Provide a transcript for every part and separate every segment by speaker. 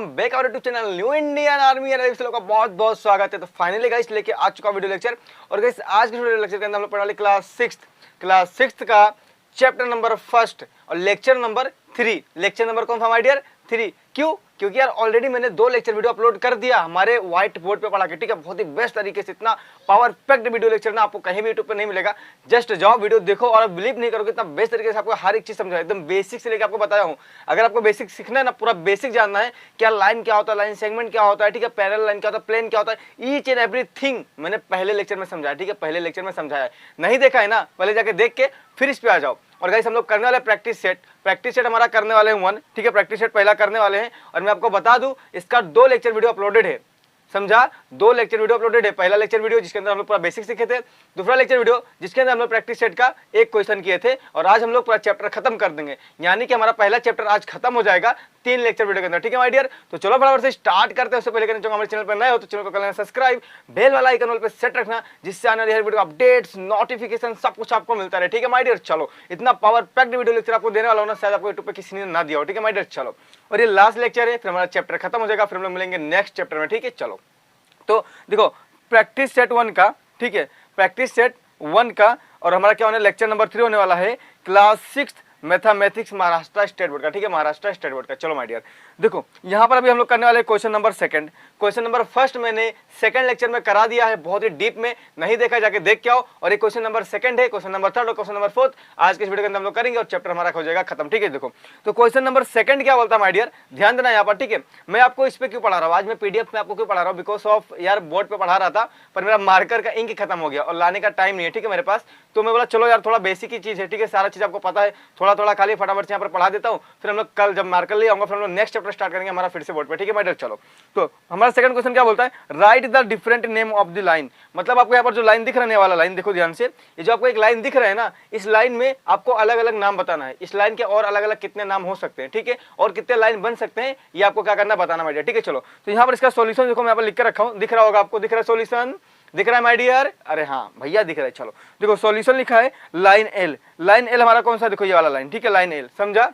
Speaker 1: Welcome back our YouTube channel new Indian army and का बहुत बहुत स्वागत है। तो फाइनली गाइस लेके आ चुका वीडियो लेक्चर। और गाइस आज के वीडियो लेक्चर के अंदर हम लोग पढ़ने वाले क्लास सिक्स्थ का चैप्टर नंबर फर्स्ट और लेक्चर नंबर 3। लेक्चर नंबर कौन था माय डियर? 3। क्यों? क्योंकि यार ऑलरेडी मैंने 2 लेक्चर वीडियो अपलोड कर दिया हमारे व्हाइट बोर्ड पे पढ़ा के, ठीक है। बहुत ही बेस्ट तरीके से इतना पावर पैक्ड वीडियो लेक्चर ना आपको कहीं भी यूट्यूब पे नहीं मिलेगा। जस्ट जाओ वीडियो देखो और बिलीव नहीं करोगे इतना बेस्ट तरीके से आपको हर एक चीज समझाया, एकदम बेसिक से लेकर आपको बताया हूँ। अगर आपको बेसिक सीखना है ना, पूरा बेसिक जानना है, क्या लाइन क्या होता है, लाइन सेगमेंट क्या होता है, ठीक है, पैरेलल लाइन क्या होता है, प्लेन क्या होता है, ईच एंड एवरीथिंग मैंने पहले लेक्चर में समझाया, ठीक है। पहले लेक्चर में समझाया है, नहीं देखा है ना, पहले जाके देख के फिर इस पे आ जाओ। और गाइस हम लोग करने वाले प्रैक्टिस सेट हमारा करने वाले हैं 1, ठीक है। प्रैक्टिस सेट पहला करने वाले हैं और मैं आपको बता दूं इसका 2 लेक्चर वीडियो अपलोडेड है, समझा। 2 लेक्चर वीडियो अपलोडेड है। पहला लेक्चर वीडियो जिसके अंदर हम लोग पूरा बेसिक सीखे थे, दूसरा लेक्चर वीडियो जिसके अंदर हम लोग प्रैक्टिस सेट का एक क्वेश्चन किए थे। और आज हम लोग पूरा चैप्टर खत्म कर देंगे, यानी कि हमारा पहला चैप्टर आज खत्म हो जाएगा 3 लेक्चर वीडियो के अंदर, ठीक है माय डियर। तो चलो फटाफट से स्टार्ट करते हैं। उससे पहले कहना हमारे चैनल पर नए हो तो चैनल को कर लेना सब्सक्राइब, बेल वाला आइकन पे सेट रखना, जिससे आने वाली हर वीडियो अपडेट्स नोटिफिकेशन सब कुछ आपको मिलता रहे, ठीक है माय डियर। चलो इतना पावर पैक्ड वीडियो लेक्चर आपको देने वाला हूं ना, शायद आपको यूट्यूब पे किसी ने ना दिया हो, ठीक है माय डियर। चलो और ये लास्ट लेक्चर है, फिर हमारा चैप्टर खत्म हो जाएगा, फिर हम लोग मिलेंगे नेक्स्ट चैप्टर में, ठीक है। चलो तो देखो प्रैक्टिस सेट 1 का, ठीक है, प्रैक्टिस सेट 1 का और हमारा क्या होने लेक्चर नंबर 3 होने वाला है class 6 mathematics Maharashtra state board का, ठीक है, महाराष्ट्र स्टेट बोर्ड का। चलो माय डियर देखो यहाँ पर अभी हम लोग करने वाले क्वेश्चन नंबर 2। क्वेश्चन नंबर 1 मैंने सेकंड लेक्चर में करा दिया है, बहुत ही डीप में, नहीं देखा जाके देख के आओ। और ये क्वेश्चन नंबर 2 है, क्वेश्चन नंबर 3 और क्वेश्चन नंबर 4 आज के इस वीडियो के अंदर हम लोग करेंगे और चैप्टर हमारा हो जाएगा खत्म, ठीक है। देखो तो क्वेश्चन नंबर 2 क्या बोलता है माय डियर, ध्यान देना यहाँ पर, ठीक है। मैं आपको इस पे क्यों पढ़ा रहा हूँ आज, मैं पीडीएफ में आपको क्यों पढ़ा रहा हूँ, बिकॉज ऑफ यार बोर्ड पे पढ़ा रहा था पर मेरा मार्कर का इंक खत्म हो गया और लाने का टाइम नहीं है, ठीक है, मेरे पास। तो मैं बोला चलो यार थोड़ा बेसिक ही चीज है, ठीक है, सारा चीज आपको पता है, थोड़ा थोड़ा खाली फटाफट यहाँ पर पढ़ा देता हूँ, फिर हम लोग कल जब मार्कर ले आऊंगा फिर हम लोग नेक्स्ट चैप्टर स्टार्ट करेंगे हमारा फिर से बोर्ड पे, ठीक है माय डियर। चलो तो हमारा सेकंड क्वेश्चन क्या बोलता है, right the different name of the line. मतलब आपको यहाँ पर जो लाइन दिख रहने वाला लाइन देखो ध्यान से, ये जो आपको एक लाइन दिख रहा है ना, इस लाइन में आपको अलग अलग नाम बताना है। इस लाइन के और अलग अलग कितने नाम हो सकते हैं, ठीक है, और कितने लाइन बन सकते हैं ये आपको क्या करना बताना माय डियर, ठीक है। चलो तो यहाँ पर इसका सोल्यूशन देखो मैं यहाँ पर लिख के रखा हूँ, दिख रहा होगा आपको, दिख रहा है सोल्यूशन, दिख रहा है माय डियर, अरे हाँ भैया दिख रहा है। चलो देखो सॉल्यूशन लिखा है लाइन एल, लाइन एल हमारा कौन सा, देखो ये वाला लाइन, ठीक है, लाइन एल, समझा।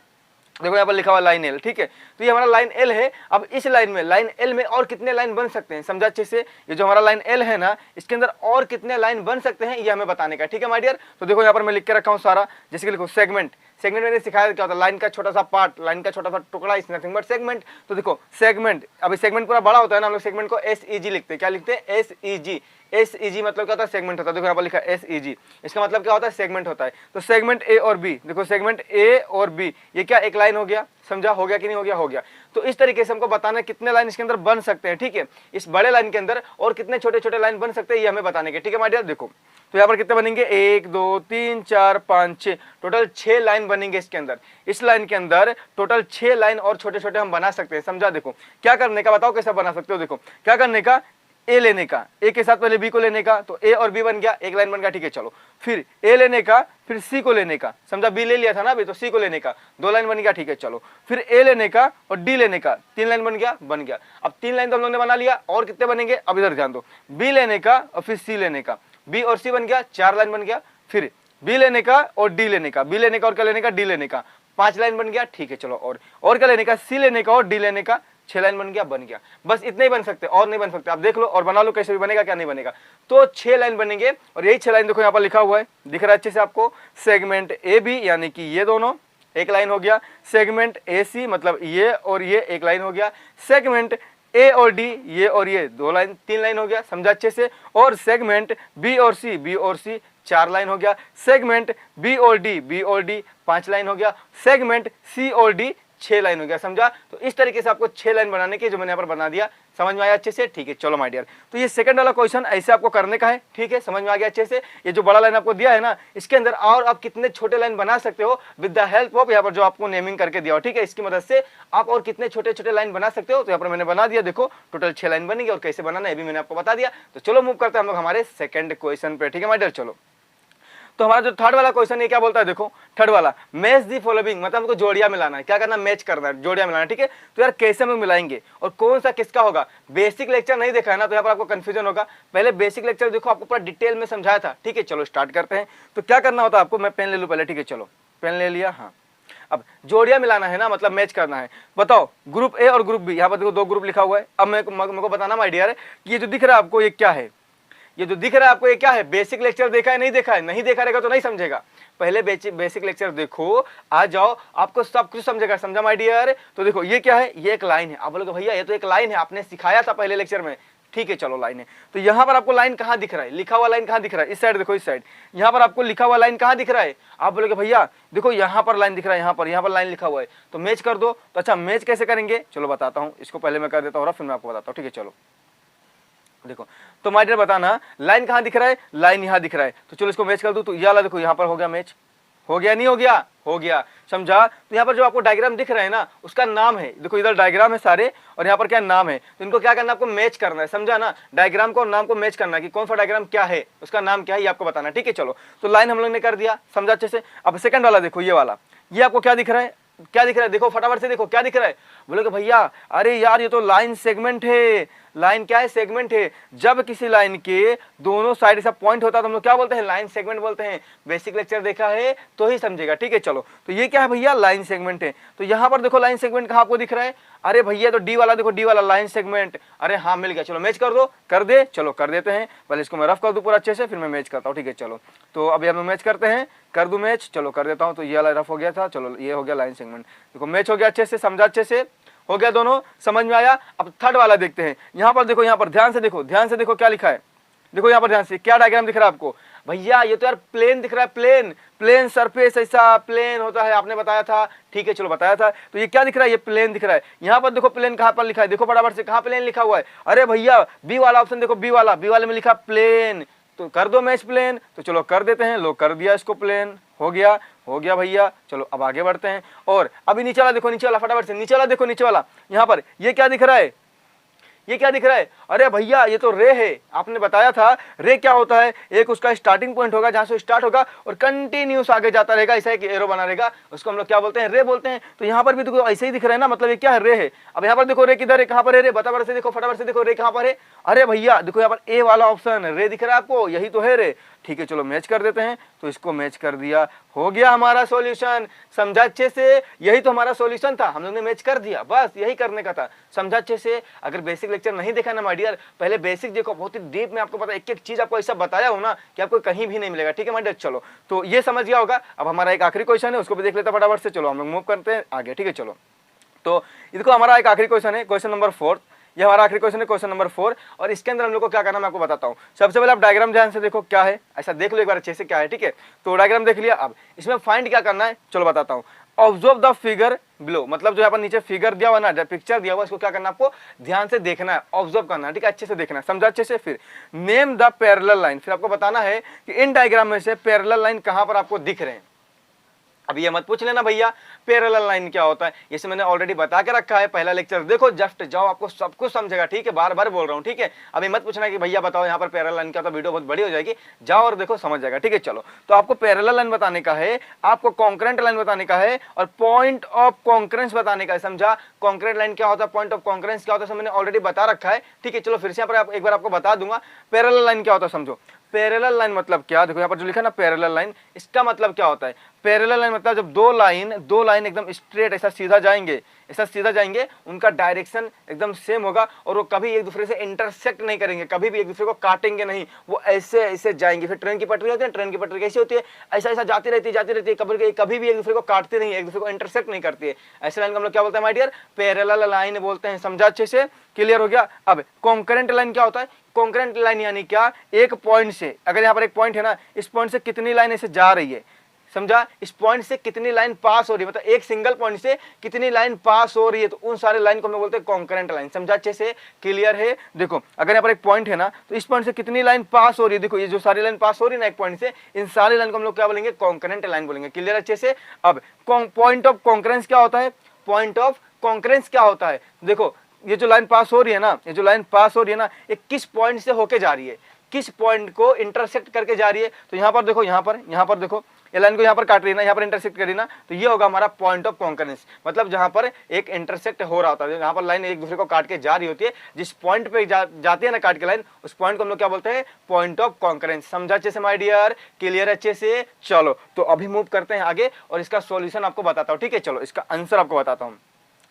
Speaker 1: देखो यहाँ पर लिखा हुआ लाइन एल, ठीक है, तो ये हमारा लाइन एल है। अब इस लाइन में, लाइन एल में और कितने लाइन बन सकते हैं, समझा अच्छे से। ये जो हमारा लाइन एल है ना, इसके अंदर और कितने लाइन बन सकते हैं ये हमें बताने का, ठीक है माय डियर। तो देखो यहाँ पर मैं लिख के रखा हूँ सारा, जैसे कि लिखो सेगमेंट, सेगमेंट मैंने सिखाया क्या होता है, लाइन का छोटा सा पार्ट, लाइन का छोटा सा टुकड़ा, इज नथिंग बट सेगमेंट। तो देखो सेगमेंट, अभी सेगमेंट पूरा बड़ा होता है ना, हम लोग सेगमेंट को SEG लिखते हैं, क्या लिखते हैं, SEG। SEG मतलब क्या होता है, सेगमेंट होता है। देखो यहाँ पर लिखा है SEG, इसका मतलब क्या होता है, सेगमेंट होता है। तो सेगमेंट A और B, देखो सेगमेंट A और B ये क्या एक लाइन हो गया, समझा, हो गया कि नहीं हो गया, हो गया। तो इस तरीके से हमको बताना है कितने लाइन इसके अंदर बन सकते हैं, ठीक है, इस बड़े लाइन के अंदर और कितने छोटे छोटे लाइन बन सकते हैं ये हमें बताने के, ठीक है माय डियर। देखो तो यहाँ पर कितने बनेंगे, 1 2 3 4 5 6, टोटल 6 लाइन बनेंगे इसके अंदर। इस लाइन के अंदर टोटल 6 लाइन और छोटे छोटे हम बना सकते हैं, समझा। देखो क्या करने का बताओ, कैसे बना सकते हो, देखो क्या करने का, ए लेने का, ए के साथ पहले बी को लेने का, तो ए और बी बन गया, एक लाइन बन गया, ठीक है। चलो फिर ए लेने का, फिर सी को लेने का, समझा, बी ले लिया था ना अभी, तो सी को लेने का, 2 लाइन बन गया, ठीक है। चलो फिर ए लेने का और डी लेने का, 3 लाइन बन गया, बन गया। अब 3 लाइन तो हम लोग ने बना लिया, और कितने बनेंगे, अब इधर ध्यान दो, बी लेने का और फिर सी लेने का, बी और सी बन गया, 4 लाइन बन गया। फिर बी लेने का और डी लेने का, बी लेने का और क्या लेने का, डी लेने का, 5 लाइन बन गया, ठीक है। चलो और क्या लेने का, सी लेने का और डी लेने का, 6 लाइन बन गया, बन गया। बस इतने ही बन सकते, और नहीं बन सकते, आप देख लो और बना लो कैसे भी बनेगा, क्या नहीं बनेगा। तो 6 लाइन बनेंगे और यही 6 लाइन देखो यहाँ पर लिखा हुआ है, दिख रहा है अच्छे से आपको, सेगमेंट AB यानी कि ये दोनों एक लाइन हो गया, सेगमेंट AC मतलब ये और ये एक लाइन हो गया, सेगमेंट A और D ये और ये 2 लाइन, 3 लाइन हो गया, समझा अच्छे से। और सेगमेंट B और C 4 लाइन हो गया, सेगमेंट B और D 5 लाइन हो गया, सेगमेंट C और D 6 लाइन हो गया, समझा। तो इस तरीके से आपको 6 लाइन बनाने की जो मैंने यहाँ पर बना दिया, समझ में आया अच्छे से, ठीक है। चलो माय डियर तो ये सेकंड वाला क्वेश्चन ऐसे आपको करने का है, ठीक है, समझ में आ गया अच्छे से। ये जो बड़ा लाइन आपको दिया है ना, इसके अंदर और आप कितने छोटे लाइन बना सकते हो विद द हेल्प ऑफ यहाँ पर जो आपको नेमिंग करके दिया हो, ठीक है, इसकी मदद से आप और कितने छोटे छोटे लाइन बना सकते हो। तो यहाँ पर मैंने बना दिया, देखो टोटल 6 लाइन बनेगी और कैसे बनाना है भी मैंने आपको बता दिया। तो चलो मूव करते हैं हम लोग हमारे सेकंड क्वेश्चन पे, ठीक है माय डियर। चलो तो हमारा जो थर्ड वाला क्वेश्चन है क्या बोलता है, देखो थर्ड वाला, मैच दी फॉलोइंग, मतलब हमको जोड़ियां मिलाना है, क्या करना, मैच करना है, जोड़ियां मिलाना है, ठीक है। तो यार कैसे हम मिलाएंगे और कौन सा किसका होगा, बेसिक लेक्चर नहीं देखा है ना, तो यहाँ पर आपको कंफ्यूजन होगा। पहले बेसिक लेक्चर देखो, आपको पूरा डिटेल में समझाया था, ठीक है। चलो स्टार्ट करते हैं। तो क्या करना होता है आपको, मैं पेन ले लूँ पहले, ठीक है, चलो पेन ले लिया, हाँ। अब जोड़ियां मिलाना है ना, मतलब मैच करना है। बताओ ग्रुप ए और ग्रुप बी, यहाँ पर देखो 2 ग्रुप लिखा हुआ है। अब मेरे को बताना माय डियर कि ये जो दिख रहा है आपको ये क्या है, ये जो दिख रहा है आपको ये क्या है। बेसिक लेक्चर देखा है नहीं देखा है, नहीं देखा रहेगा तो नहीं समझेगा। पहले बेसिक लेक्चर देखो, आ जाओ, आपको सब कुछ समझेगा। समझा माय डियर? तो देखो ये क्या है, ये एक लाइन है। आप बोलोगे भैया ये तो एक लाइन है, आपने सिखाया था पहले लेक्चर में। ठीक है चलो लाइन है, तो यहाँ पर आपको लाइन कहाँ दिख रहा है, लिखा हुआ लाइन कहाँ दिख रहा है, इस साइड देखो, इस साइड यहाँ पर आपको लिखा हुआ लाइन कहाँ दिख रहा है। आप बोलोगे भैया देखो यहाँ पर लाइन दिख रहा है, यहाँ पर लाइन लिखा हुआ है, तो मैच कर दो। तो अच्छा मैच कैसे करेंगे, चलो बताता हूँ। इसको पहले मैं कर देता हूँ, फिर मैं आपको बताता हूँ। ठीक है चलो देखो, तो माय डियर बताना लाइन कहाँ दिख रहा है, लाइन यहाँ दिख रहा है। तो चलो इसको मैच कर दूं, तो ये वाला देखो यहाँ पर हो गया मैच, हो गया नहीं हो गया, हो गया। समझा? तो यहाँ पर जो आपको डायग्राम दिख रहा है ना, उसका नाम है, देखो इधर डायग्राम है सारे और यहाँ पर क्या नाम है। तो इनको क्या करना है, आपको मैच करना है। समझा ना? डायग्राम को और नाम को मैच करना है कि कौन सा डायग्राम क्या है, उसका नाम क्या है, ये आपको बताना है। ठीक है चलो, तो लाइन हम लोग ने कर दिया। समझा अच्छे से? अब सेकंड वाला देखो, ये वाला, ये आपको क्या दिख रहा है, क्या दिख रहा है, देखो फटाफट से देखो क्या दिख रहा है। बोलोगे भैया अरे यार ये तो लाइन सेगमेंट है। लाइन क्या है, सेगमेंट है। जब किसी लाइन के दोनों साइड ऐसा पॉइंट होता है तो हम लोग क्या बोलते हैं, लाइन सेगमेंट बोलते हैं। बेसिक लेक्चर देखा है तो ही समझेगा। ठीक है चलो, तो ये क्या है भैया, लाइन सेगमेंट है। तो यहाँ पर देखो लाइन सेगमेंट कहाँ आपको दिख रहा है, अरे भैया तो डी वाला देखो, डी वाला लाइन सेगमेंट। अरे हाँ मिल गया, चलो मैच कर दो, कर दे, चलो कर देते हैं। पहले इसको मैं रफ कर दूं पूरा अच्छे से, फिर मैं मैच करता हूँ। ठीक है चलो, तो अभी हम मैच करते हैं, कर दूं मैच, चलो कर देता हूँ। तो ये वाला रफ हो गया था, चलो ये हो गया लाइन सेगमेंट। देखो मैच हो गया अच्छे से, समझा अच्छे से, हो गया दोनों, समझ में आया। अब थर्ड वाला देखते हैं। यहाँ पर देखो, यहाँ पर ध्यान से देखो, ध्यान से देखो क्या लिखा है। देखो यहाँ पर ध्यान से, क्या डायग्राम दिख रहा है आपको भैया, ये तो यार प्लेन दिख रहा है, प्लेन, प्लेन सरफेस ऐसा प्लेन होता है, आपने बताया था। ठीक है चलो बताया था। तो ये क्या दिख रहा है, ये प्लेन दिख रहा है। यहाँ पर देखो प्लेन कहाँ पर लिखा है, देखो बराबर से कहाँ प्लेन लिखा हुआ है। अरे भैया बी वाला ऑप्शन देखो, बी वाला, बी वाले में लिखा प्लेन, तो कर दो मैच प्लेन। तो चलो कर देते हैं, लो कर दिया इसको प्लेन, हो गया, हो गया भैया। चलो अब आगे बढ़ते हैं। और अभी नीचे वाला देखो, नीचे वाला फटाफट से, नीचे वाला देखो, नीचे वाला यहाँ पर ये क्या दिख रहा है, ये क्या दिख रहा है, अरे भैया ये तो रे है। आपने बताया था रे क्या होता है, एक उसका स्टार्टिंग पॉइंट होगा जहां से स्टार्ट होगा और कंटिन्यूस आगे जाता रहेगा, ऐसा एक एरो बना रहेगा, उसको हम लोग क्या बोलते हैं, रे बोलते हैं। तो यहाँ पर भी देखो ऐसे ही दिख रहा है ना, मतलब ये क्या है, रे है। अब यहाँ पर देखो रे किधर है, कहाँ पर है रे, फटाफट से देखो, फटाफट से देखो रे कहाँ पर है। अरे भैया देखो यहाँ पर ए वाला ऑप्शन रे दिख रहा है आपको, यही तो है रे। ठीक है चलो मैच कर देते हैं। तो इसको मैच कर दिया, हो गया हमारा सॉल्यूशन। समझा अच्छे से, यही तो हमारा सॉल्यूशन था, हम लोग ने मैच कर दिया, बस यही करने का था। समझा अच्छे से? अगर बेसिक लेक्चर नहीं देखा ना माय डियर, पहले बेसिक देखो, बहुत ही डीप में आपको पता, एक एक चीज आपको ऐसा बताया हो ना कि आपको कहीं भी नहीं मिलेगा। ठीक है माय डियर, चलो तो ये समझ गया होगा। अब हमारा एक आखिरी क्वेश्चन है, उसको भी देख लेते हैं फटाफट से। चलो हम लोग मूव करते हैं आगे। ठीक है चलो, तो इसको हमारा एक आखिरी क्वेश्चन है, क्वेश्चन नंबर 4। ये हमारा आखिरी क्वेश्चन है, क्वेश्चन नंबर 4। और इसके अंदर हम लोग को क्या करना है मैं आपको बताता हूँ। सबसे पहले आप डायग्राम ध्यान से देखो क्या है, ऐसा देख लो एक बार अच्छे से क्या है। ठीक है, तो डायग्राम देख लिया, अब इसमें फाइंड क्या करना है चलो बताता हूँ। ऑब्जर्व द फिगर बिलो, मतलब जो यहाँ पर नीचे फिगर दिया हुआ ना, पिक्चर दिया हुआ, इसको क्या करना है आपको ध्यान से देखना है, ऑब्जर्व करना है। ठीक है, अच्छे से देखना है, समझा अच्छे से। फिर नेम द पैरेलल लाइन, फिर आपको बताना है कि इन डायग्राम में से पैरेलल लाइन कहाँ पर आपको दिख रहे हैं। अब ये मत पूछ लेना भैया पैरेलल लाइन क्या होता है, इसे मैंने ऑलरेडी बता के रखा है, पहला लेक्चर देखो, जस्ट जाओ, आपको सब कुछ समझेगा। ठीक है, बार बार बोल रहा हूँ। ठीक है, अभी मत पूछना कि भैया बताओ यहाँ पर पैरेलल लाइन क्या होता है, वीडियो बहुत बड़ी हो जाएगी, जाओ और देखो, समझ जाएगा। ठीक है चलो, तो आपको पैरेलल लाइन बताने का है, आपको कॉन्करेंट लाइन बताने का है और पॉइंट ऑफ कॉन्करेंस बताने का है। समझा? कॉन्करेंट लाइन क्या होता है, पॉइंट ऑफ कॉन्करेंस क्या होता है, मैंने ऑलरेडी बता रखा है। ठीक है चलो, फिर से यहाँ पर एक बार आपको बता दूंगा पैरेलल लाइन क्या होता है। समझो पैरेलल लाइन मतलब क्या, देखो यहाँ पर जो लिखा है ना पैरेलल लाइन, इसका मतलब क्या होता है, पैरेलल लाइन मतलब जब दो लाइन एकदम स्ट्रेट ऐसा सीधा जाएंगे, ऐसा सीधा जाएंगे, उनका डायरेक्शन एकदम सेम होगा और वो कभी एक दूसरे से इंटरसेक्ट नहीं करेंगे, कभी भी एक दूसरे को काटेंगे नहीं, वो ऐसे ऐसे जाएंगे। फिर ट्रेन की पटरी होती है, ट्रेन की पटरी कैसी होती है, ऐसा ऐसा जाती रहती है, कभी भी एक दूसरे को काटती नहीं है, एक दूसरे को इंटरसेक्ट नहीं करती है। ऐसे लाइन को हम लोग क्या बोलते हैं माय डियर, पैरेलल लाइन बोलते हैं। समझा अच्छे से? क्लियर हो गया? अब कॉन्करेंट लाइन क्या होता है, कॉन्करेंट लाइन यानी क्या, एक पॉइंट से, अगर यहाँ पर एक पॉइंट है ना, इस पॉइंट से कितनी लाइन ऐसे जा रही है, समझा, इस पॉइंट से कितनी लाइन पास हो रही है, मतलब एक सिंगल पॉइंट से कितनी लाइन पास हो रही है, तो उन सारे लाइन को हम लोग बोलते हैं कॉन्करेंट लाइन। समझा अच्छे से? क्लियर है? देखो अगर यहाँ पर एक पॉइंट है ना, तो इस पॉइंट से कितनी लाइन पास हो रही है, देखो ये जो सारी लाइन पास हो रही है ना एक पॉइंट से, इन सारी लाइन को हम लोग क्या बोलेंगे, कॉन्करेंट लाइन बोलेंगे। क्लियर अच्छे से? अब पॉइंट ऑफ कॉन्करेंस क्या होता है, पॉइंट ऑफ कॉन्करेंस क्या होता है, देखो ये जो लाइन पास हो रही है ना, ये जो लाइन पास हो रही है ना, ये किस पॉइंट से होके जा रही है, किस पॉइंट को इंटरसेक्ट करके जा रही है। तो यहाँ पर देखो, यहाँ पर देखो, ये लाइन को यहाँ पर काट रही है ना, यहाँ पर इंटरसेक्ट कर रही है ना, तो ये होगा हमारा पॉइंट ऑफ कॉन्करेंस। मतलब जहाँ पर एक इंटरसेक्ट हो रहा होता है, जहाँ पर लाइन एक दूसरे को काट के जा रही होती है, जिस पॉइंट पे जाती है ना काट के लाइन, उस पॉइंट को हम लोग क्या बोलते हैं, पॉइंट ऑफ कॉन्करेंस। समझा अच्छे से माय डियर, क्लियर अच्छे से। चलो तो अभी मूव करते हैं आगे और इसका सॉल्यूशन आपको बताता हूँ, ठीक है। चलो इसका आंसर आपको बताता हूँ,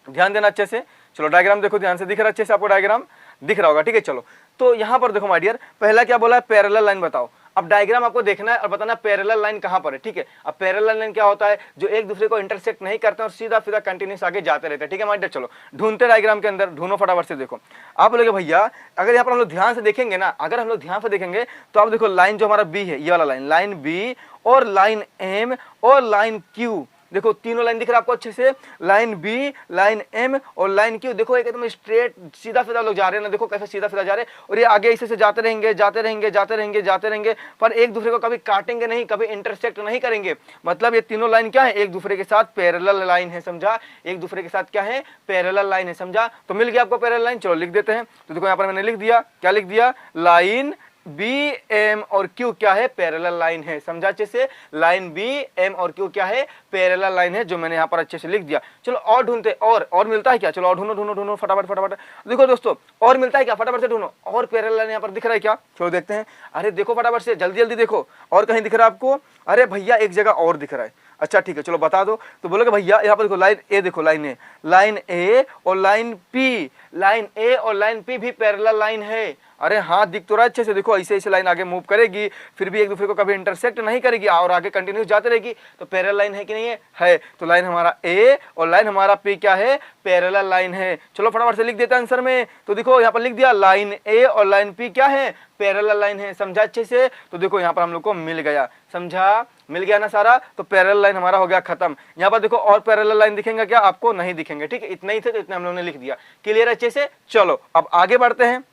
Speaker 1: ध्यान देना अच्छे से। चलो डायग्राम देखो ध्यान से, दिख रहा है अच्छे से आपको, डायग्राम दिख रहा होगा, ठीक है। चलो तो यहाँ पर देखो माय डियर, पहला क्या बोला है, पैरेलल लाइन बताओ। अब डायग्राम आपको देखना है और बताना पैरेलल लाइन कहाँ पर है, ठीक है। अब पैरेलल लाइन क्या होता है, जो एक दूसरे को इंटरसेक्ट नहीं करते और सीधा सीधा कंटिन्यूस आगे जाते रहते हैं, ठीक है माय डियर। चलो ढूंढते डायग्राम के अंदर, ढूंढो फटाफट से। देखो आप बोलोगे भैया अगर यहाँ पर हम लोग ध्यान से देखेंगे ना, अगर हम लोग ध्यान से देखेंगे तो आप देखो लाइन जो हमारा बी है, ये वाला लाइन, लाइन बी और लाइन एम और लाइन क्यू, देखो तीनों लाइन दिख रहा है आपको अच्छे से, लाइन बी, लाइन एम और लाइन क्यू। देखो एक एकदम स्ट्रेट सीधा सीधा लोग जा रहे हैं ना, देखो कैसे सीधा सीधा जा रहे हैं, और ये आगे इसे से जाते रहेंगे जाते रहेंगे जाते रहेंगे जाते रहेंगे, पर एक दूसरे को कभी काटेंगे नहीं, कभी इंटरसेक्ट नहीं करेंगे। मतलब ये तीनों लाइन क्या है, एक दूसरे के साथ पैरेलल लाइन है, समझा। एक दूसरे के साथ क्या है, पैरेलल लाइन है, समझा। तो मिल गया आपको पैरेलल लाइन। चलो लिख देते हैं। तो देखो यहाँ पर मैंने लिख दिया, क्या लिख दिया, लाइन बी एम और क्यू क्या है, पैरेलल लाइन है, समझा अच्छे से। लाइन बी एम और क्यू क्या है, पैरेलल लाइन है, जो मैंने यहाँ पर अच्छे से लिख दिया। चलो और ढूंढते, और मिलता है क्या, चलो और ढूंढो ढूंढो ढूंढो फटाफट फटाफट। देखो दोस्तों और मिलता है क्या, फटाफट से ढूंढो, और पैरेलल लाइन यहाँ पर दिख रहा है क्या, चलो देखते हैं। अरे देखो फटाफट से, जल्दी जल्दी देखो, और कहीं दिख रहा है आपको, अरे भैया एक जगह और दिख रहा है। अच्छा ठीक है, चलो बता दो। तो बोलोगे भैया यहाँ पर देखो लाइन ए, देखो लाइन ए और लाइन पी, लाइन ए और लाइन पी भी पैरेलल लाइन है। अरे हाँ दिख तो रहा है अच्छे से, देखो ऐसे ऐसे लाइन आगे मूव करेगी, फिर भी एक दूसरे को कभी इंटरसेक्ट नहीं करेगी और आगे कंटिन्यूस जाती रहेगी, तो पैरेलल लाइन है कि नहीं है, है। तो लाइन हमारा ए और लाइन हमारा पी क्या है, पैरेलल लाइन है। चलो फटाफट से लिख देते हैं आंसर में। तो देखो यहाँ पर लिख दिया, लाइन ए और लाइन पी क्या है, पैरेलल लाइन है, समझा अच्छे से। तो देखो यहाँ पर हम लोग को मिल गया, समझा, मिल गया ना सारा। तो पैरेलल लाइन हमारा हो गया खत्म। यहाँ पर देखो और पैरेलल लाइन दिखेंगे क्या, आपको नहीं दिखेंगे, ठीक है। इतना ही थे तो इतना हम लोगों ने लिख दिया, क्लियर अच्छे से। चलो अब आगे बढ़ते हैं,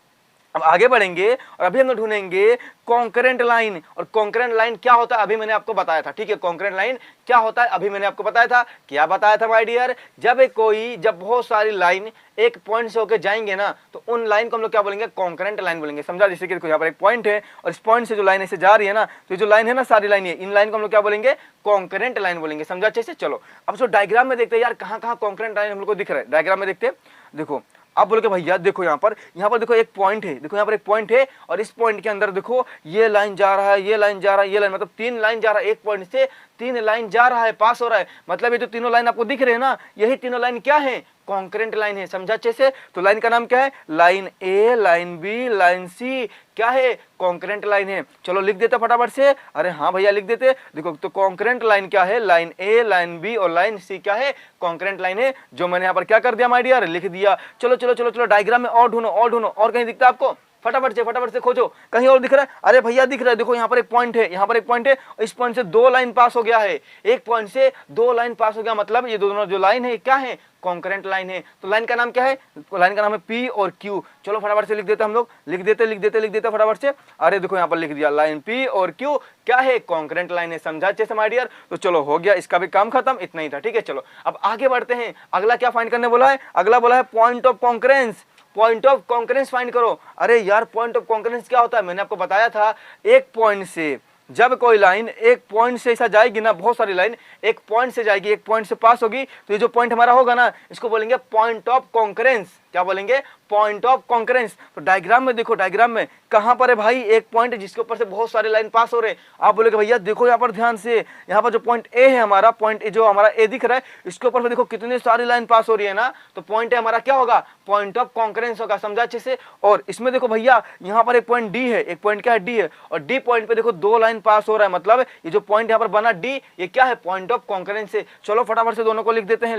Speaker 1: अब आगे बढ़ेंगे और अभी हम लोग ढूंढेंगे कॉन्करेंट लाइन। और कॉन्करेंट लाइन क्या होता है अभी मैंने आपको बताया था, ठीक है। कॉन्करेंट लाइन क्या होता है अभी मैंने आपको बताया था, क्या बताया था माय डियर, जब बहुत सारी लाइन एक पॉइंट से होकर जाएंगे ना, तो उन लाइन को हम लोग क्या बोलेंगे, कॉन्करेंट लाइन बोलेंगे, समझा। जैसे कि देखो यहाँ पर एक पॉइंट है और इस पॉइंट से जो लाइन ऐसे जा रही है ना, तो जो लाइन है ना सारी लाइन, इन लाइन को हम लोग क्या बोलेंगे, कॉन्करेंट लाइन बोलेंगे, समझा अच्छे से। चलो अब जो डायग्राम में देखते हैं यार, कहाँ कहाँ कॉन्करेंट लाइन हम लोग को दिख रहा है, डायग्राम में देखते हैं। देखो आप बोलोगे भैया देखो यहाँ पर देखो एक पॉइंट है, देखो यहाँ पर एक पॉइंट है और इस पॉइंट के अंदर देखो ये लाइन जा रहा है, ये लाइन जा रहा है, ये लाइन, मतलब 3 लाइन जा रहा है, एक पॉइंट से 3 लाइन जा रहा है, पास हो रहा है। मतलब ये जो तीनों लाइन आपको दिख रहे हैं ना, यही तीनों लाइन क्या है, कॉन्करेंट लाइन है, समझा अच्छे से। तो लाइन का नाम क्या है, लाइन ए, लाइन बी, लाइन सी क्या है, कॉन्करेंट लाइन है। चलो लिख देते फटाफट से। अरे हाँ भैया लिख देते। देखो तो कॉन्करेंट लाइन क्या है, लाइन ए, लाइन बी और लाइन सी क्या है, कॉन्करेंट लाइन है, जो मैंने यहाँ पर क्या कर दिया माय डियर, लिख दिया। चलो चलो चलो चलो डायग्राम में और ढूंढो और ढूंढो, और कहीं दिखता है आपको, फटाफट से खोजो, कहीं और दिख रहा है। अरे भैया दिख रहा है, देखो यहाँ पर एक पॉइंट है, यहाँ पर एक पॉइंट है, इस पॉइंट से 2 लाइन पास हो गया है, एक पॉइंट से 2 लाइन पास हो गया, मतलब ये दोनों जो लाइन है क्या है, कॉन्करेंट लाइन है। तो लाइन का नाम क्या है, लाइन का नाम है पी और क्यू। चलो फटाफट से लिख देते हम लोग, लिख देते फटाफट से। अरे देखो यहाँ पर लिख दिया, लाइन पी और क्यू क्या है, कॉन्करेंट लाइन है, समझा अच्छे से माय डियर। तो चलो हो गया, इसका भी काम खत्म, इतना ही था, ठीक है। चलो अब आगे बढ़ते हैं, अगला क्या फाइंड करने बोला है, अगला बोला है point of concurrence. Point of concurrence find करो। अरे यार पॉइंट ऑफ कॉन्करेंस क्या होता है, मैंने आपको बताया था, एक पॉइंट से जब कोई लाइन एक पॉइंट से ऐसा जाएगी ना, बहुत सारी लाइन एक पॉइंट से जाएगी, एक पॉइंट से पास होगी, तो ये जो पॉइंट हमारा होगा ना, इसको बोलेंगे पॉइंट ऑफ कॉन्करेंस। क्या बोलेंगे, पॉइंट ऑफ कॉन्करेंस। तो डायग्राम में देखो, डायग्राम में कहां पर है भाई, एक पॉइंट है जिसके ऊपर से बहुत सारे लाइन पास हो रहे हैं। आप बोलेगे भैया देखो यहाँ पर ध्यान से, यहाँ पर जो पॉइंट ए है हमारा, पॉइंट ए जो हमारा ए दिख रहा है, इसके ऊपर से देखो कितनी सारी लाइन पास हो रही है ना, तो पॉइंट ए हमारा क्या होगा, पॉइंट ऑफ कॉन्करेंस होगा, समझा अच्छे से। और इसमें देखो भैया यहाँ पर एक पॉइंट डी है, एक पॉइंट क्या है, डी है, और डी पॉइंट पे देखो 2 लाइन पास हो रहा है, मतलब ये जो पॉइंट यहाँ पर बना डी, ये क्या है, पॉइंट ऑफ कॉन्करेंस से। चलो फटाफट से दोनों को लिख देते हैं,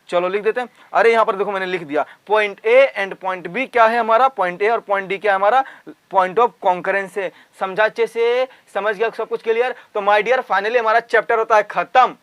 Speaker 1: चलो लिख देते हैं। अरे यहाँ पर देखो मैंने लिख दिया, point A and point B क्या है हमारा, पॉइंट ए और पॉइंट डी क्या है हमारा, पॉइंट ऑफ कॉन्करेंस है, समझा अच्छे से, समझ गया सब कुछ क्लियर। तो माय डियर फाइनली हमारा चैप्टर होता है खत्म,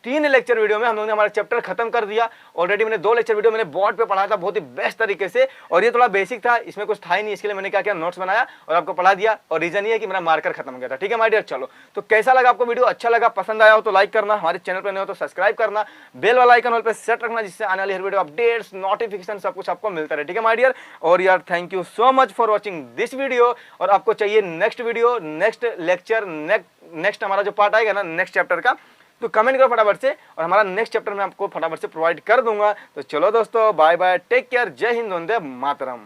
Speaker 1: 3 लेक्चर वीडियो में हम लोगों ने हमारा चैप्टर खत्म कर दिया। ऑलरेडी मैंने 2 लेक्चर वीडियो मैंने बोर्ड पे पढ़ाया था बहुत ही बेस्ट तरीके से, और ये थोड़ा बेसिक था, इसमें कुछ था ही नहीं, इसके लिए मैंने क्या किया, नोट्स बनाया और आपको पढ़ा दिया। और रीजन ये है कि मेरा मार्कर खत्म हो गया था। ठीक है माय डियर, चलो तो कैसा लगा आपको वीडियो, अच्छा लगा, पसंद आया हो तो लाइक करना, हमारे चैनल पर नए हो तो सब्सक्राइब करना, बेल वाला आइकन ऑल पे सेट रखना, जिससे आने वाली हर वीडियो अपडेट्स, नोटिफिकेशन सब कुछ आपको मिलता रहे। ठीक है माय डियर, और यार thank you so much for watching this video. और आपको चाहिए next video, next lecture, next हमारा जो पार्ट आएगा ना नेक्स्ट चैप्टर का, तो कमेंट करो फटाफट से, और हमारा नेक्स्ट चैप्टर मैं आपको फटाफट से प्रोवाइड कर दूंगा। तो चलो दोस्तों, बाय बाय, टेक केयर, जय हिंद, वंदे मातरम।